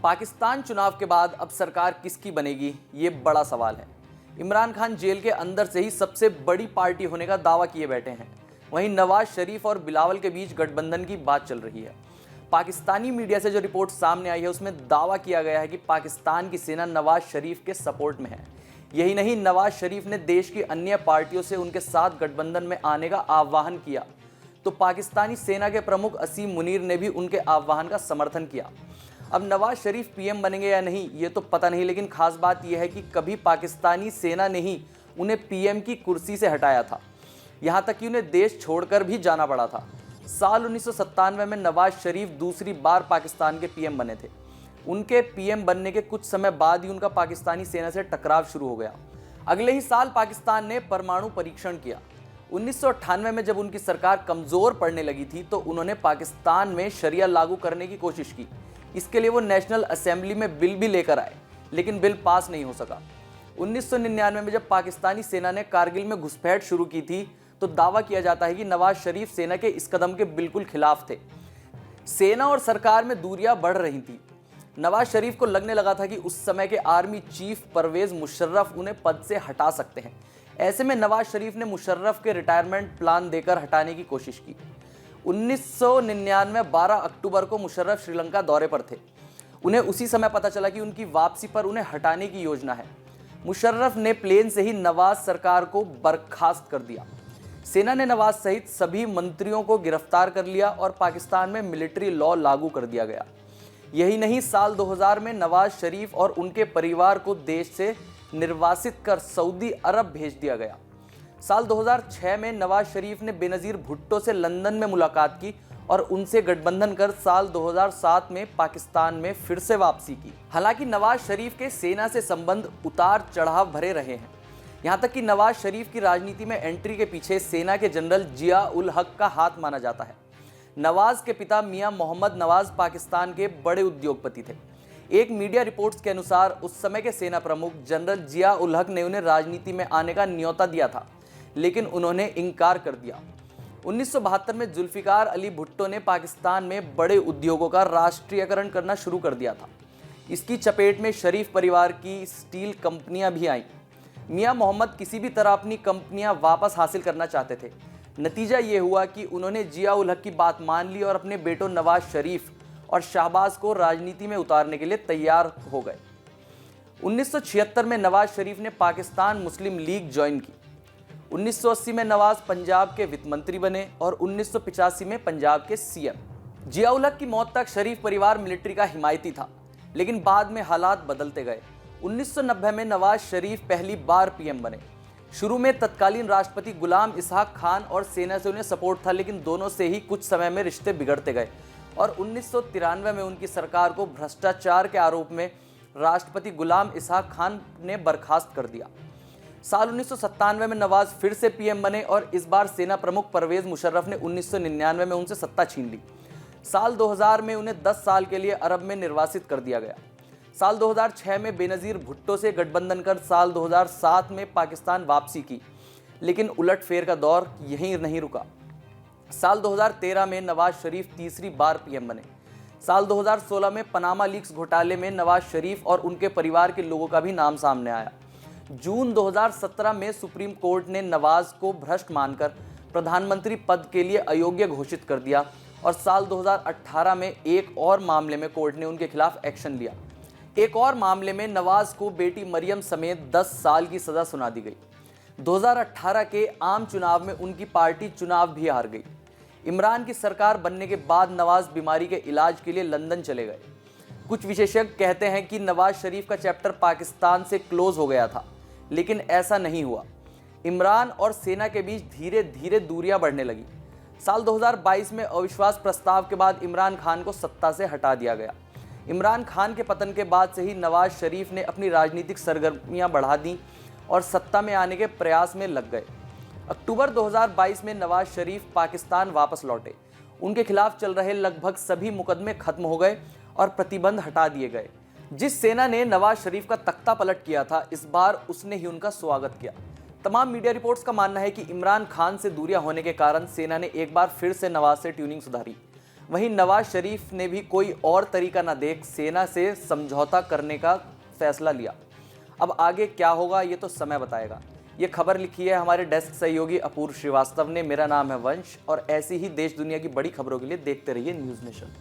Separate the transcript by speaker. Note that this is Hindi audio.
Speaker 1: पाकिस्तान चुनाव के बाद अब सरकार किसकी बनेगी, ये बड़ा सवाल है। इमरान खान जेल के अंदर से ही सबसे बड़ी पार्टी होने का दावा किए बैठे हैं। वहीं नवाज शरीफ और बिलावल के बीच गठबंधन की बात चल रही है। पाकिस्तानी मीडिया से जो रिपोर्ट सामने आई है उसमें दावा किया गया है कि पाकिस्तान की सेना नवाज शरीफ के सपोर्ट में है। यही नहीं, नवाज शरीफ ने देश की अन्य पार्टियों से उनके साथ गठबंधन में आने का आह्वान किया, तो पाकिस्तानी सेना के प्रमुख असीम मुनीर ने भी उनके आह्वान का समर्थन किया। अब नवाज शरीफ पीएम बनेंगे या नहीं ये तो पता नहीं, लेकिन खास बात यह है कि कभी पाकिस्तानी सेना ने ही उन्हें पीएम की कुर्सी से हटाया था, यहाँ तक कि उन्हें देश छोड़कर भी जाना पड़ा था। साल 1997 में नवाज शरीफ दूसरी बार पाकिस्तान के पीएम बने थे। उनके पीएम बनने के कुछ समय बाद ही उनका पाकिस्तानी सेना से टकराव शुरू हो गया। अगले ही साल पाकिस्तान ने परमाणु परीक्षण किया। 1998 में जब उनकी सरकार कमज़ोर पड़ने लगी थी तो उन्होंने पाकिस्तान में शरिया लागू करने की कोशिश की। इसके लिए वो नेशनल असेंबली में बिल भी लेकर आए, लेकिन बिल पास नहीं हो सका। 1999 में जब पाकिस्तानी सेना ने कारगिल में घुसपैठ शुरू की थी तो दावा किया जाता है कि नवाज शरीफ सेना के इस कदम के बिल्कुल खिलाफ थे। सेना और सरकार में दूरियां बढ़ रही थी। नवाज शरीफ को लगने लगा था कि उस समय के आर्मी चीफ परवेज मुशर्रफ उन्हें पद से हटा सकते हैं। ऐसे में नवाज शरीफ ने मुशर्रफ के रिटायरमेंट प्लान देकर हटाने की कोशिश की। 1999 12 अक्टूबर को मुशर्रफ श्रीलंका दौरे पर थे। उन्हें उसी समय पता चला कि उनकी वापसी पर उन्हें हटाने की योजना है। मुशर्रफ ने प्लेन से ही नवाज सरकार को बर्खास्त कर दिया। सेना ने नवाज सहित सभी मंत्रियों को गिरफ्तार कर लिया और पाकिस्तान में मिलिट्री लॉ लागू कर दिया गया। यही नहीं, साल 2000 में नवाज शरीफ और उनके परिवार को देश से निर्वासित कर सऊदी अरब भेज दिया गया। साल 2006 में नवाज शरीफ ने बेनज़ीर भुट्टो से लंदन में मुलाकात की और उनसे गठबंधन कर साल 2007 में पाकिस्तान में फिर से वापसी की। हालांकि नवाज शरीफ के सेना से संबंध उतार चढ़ाव भरे रहे हैं। यहाँ तक कि नवाज शरीफ की राजनीति में एंट्री के पीछे सेना के जनरल जिया उल हक का हाथ माना जाता है। नवाज के पिता मियां मोहम्मद नवाज पाकिस्तान के बड़े उद्योगपति थे। एक मीडिया रिपोर्ट्स के अनुसार उस समय के सेना प्रमुख जनरल जिया उल हक ने उन्हें राजनीति में आने का न्योता दिया था, लेकिन उन्होंने इनकार कर दिया। 1972 में जुल्फिकार अली भुट्टो ने पाकिस्तान में बड़े उद्योगों का राष्ट्रीयकरण करना शुरू कर दिया था। इसकी चपेट में शरीफ परिवार की स्टील कंपनियां भी आईं। मियां मोहम्मद किसी भी तरह अपनी कंपनियां वापस हासिल करना चाहते थे। नतीजा ये हुआ कि उन्होंने जिया उल हक की बात मान ली और अपने बेटों नवाज शरीफ और शाहबाज को राजनीति में उतारने के लिए तैयार हो गए। 1976 में नवाज शरीफ ने पाकिस्तान मुस्लिम लीग ज्वाइन की। 1980 में नवाज पंजाब के वित्त मंत्री बने और 1985 में पंजाब के सीएम। जिया उल हक की मौत तक शरीफ परिवार मिलिट्री का हिमायती था, लेकिन बाद में हालात बदलते गए। 1990 में नवाज शरीफ पहली बार पीएम बने। शुरू में तत्कालीन राष्ट्रपति गुलाम इसहाक खान और सेना से उन्हें सपोर्ट था, लेकिन दोनों से ही कुछ समय में रिश्ते बिगड़ते गए और 1993 में उनकी सरकार को भ्रष्टाचार के आरोप में राष्ट्रपति गुलाम इसहाक खान ने बर्खास्त कर दिया। साल 1997 में नवाज फिर से पीएम बने और इस बार सेना प्रमुख परवेज मुशर्रफ ने 1999 में उनसे सत्ता छीन ली। साल 2000 में उन्हें 10 साल के लिए अरब में निर्वासित कर दिया गया। साल 2006 में बेनज़ीर भुट्टो से गठबंधन कर साल 2007 में पाकिस्तान वापसी की, लेकिन उलटफेर का दौर यहीं नहीं रुका। साल 2013 में नवाज शरीफ तीसरी बार पीएम बने। साल 2016 में पनामा लीक्स घोटाले में नवाज शरीफ और उनके परिवार के लोगों का भी नाम सामने आया। जून 2017 में सुप्रीम कोर्ट ने नवाज को भ्रष्ट मानकर प्रधानमंत्री पद के लिए अयोग्य घोषित कर दिया और साल 2018 में एक और मामले में कोर्ट ने उनके खिलाफ एक्शन लिया। एक और मामले में नवाज को बेटी मरियम समेत 10 साल की सजा सुना दी गई। 2018 के आम चुनाव में उनकी पार्टी चुनाव भी हार गई। इमरान की सरकार बनने के बाद नवाज बीमारी के इलाज के लिए लंदन चले गए। कुछ विशेषज्ञ कहते हैं कि नवाज शरीफ का चैप्टर पाकिस्तान से क्लोज हो गया था, लेकिन ऐसा नहीं हुआ। इमरान और सेना के बीच धीरे धीरे दूरियां बढ़ने लगी। साल 2022 में अविश्वास प्रस्ताव के बाद इमरान खान को सत्ता से हटा दिया गया। इमरान खान के पतन के बाद से ही नवाज शरीफ ने अपनी राजनीतिक सरगर्मियां बढ़ा दी और सत्ता में आने के प्रयास में लग गए। अक्टूबर 2022 में नवाज शरीफ पाकिस्तान वापस लौटे। उनके खिलाफ चल रहे लगभग सभी मुकदमे खत्म हो गए और प्रतिबंध हटा दिए गए। जिस सेना ने नवाज शरीफ का तख्ता पलट किया था, इस बार उसने ही उनका स्वागत किया। तमाम मीडिया रिपोर्ट्स का मानना है कि इमरान खान से दूरियां होने के कारण सेना ने एक बार फिर से नवाज से ट्यूनिंग सुधारी। वहीं नवाज शरीफ ने भी कोई और तरीका न देख सेना से समझौता करने का फैसला लिया। अब आगे क्या होगा ये तो समय बताएगा। ये खबर लिखी है हमारे डेस्क सहयोगी अपूर्व श्रीवास्तव ने। मेरा नाम है वंश और ऐसी ही देश दुनिया की बड़ी खबरों के लिए देखते रहिए न्यूज़ नेशन।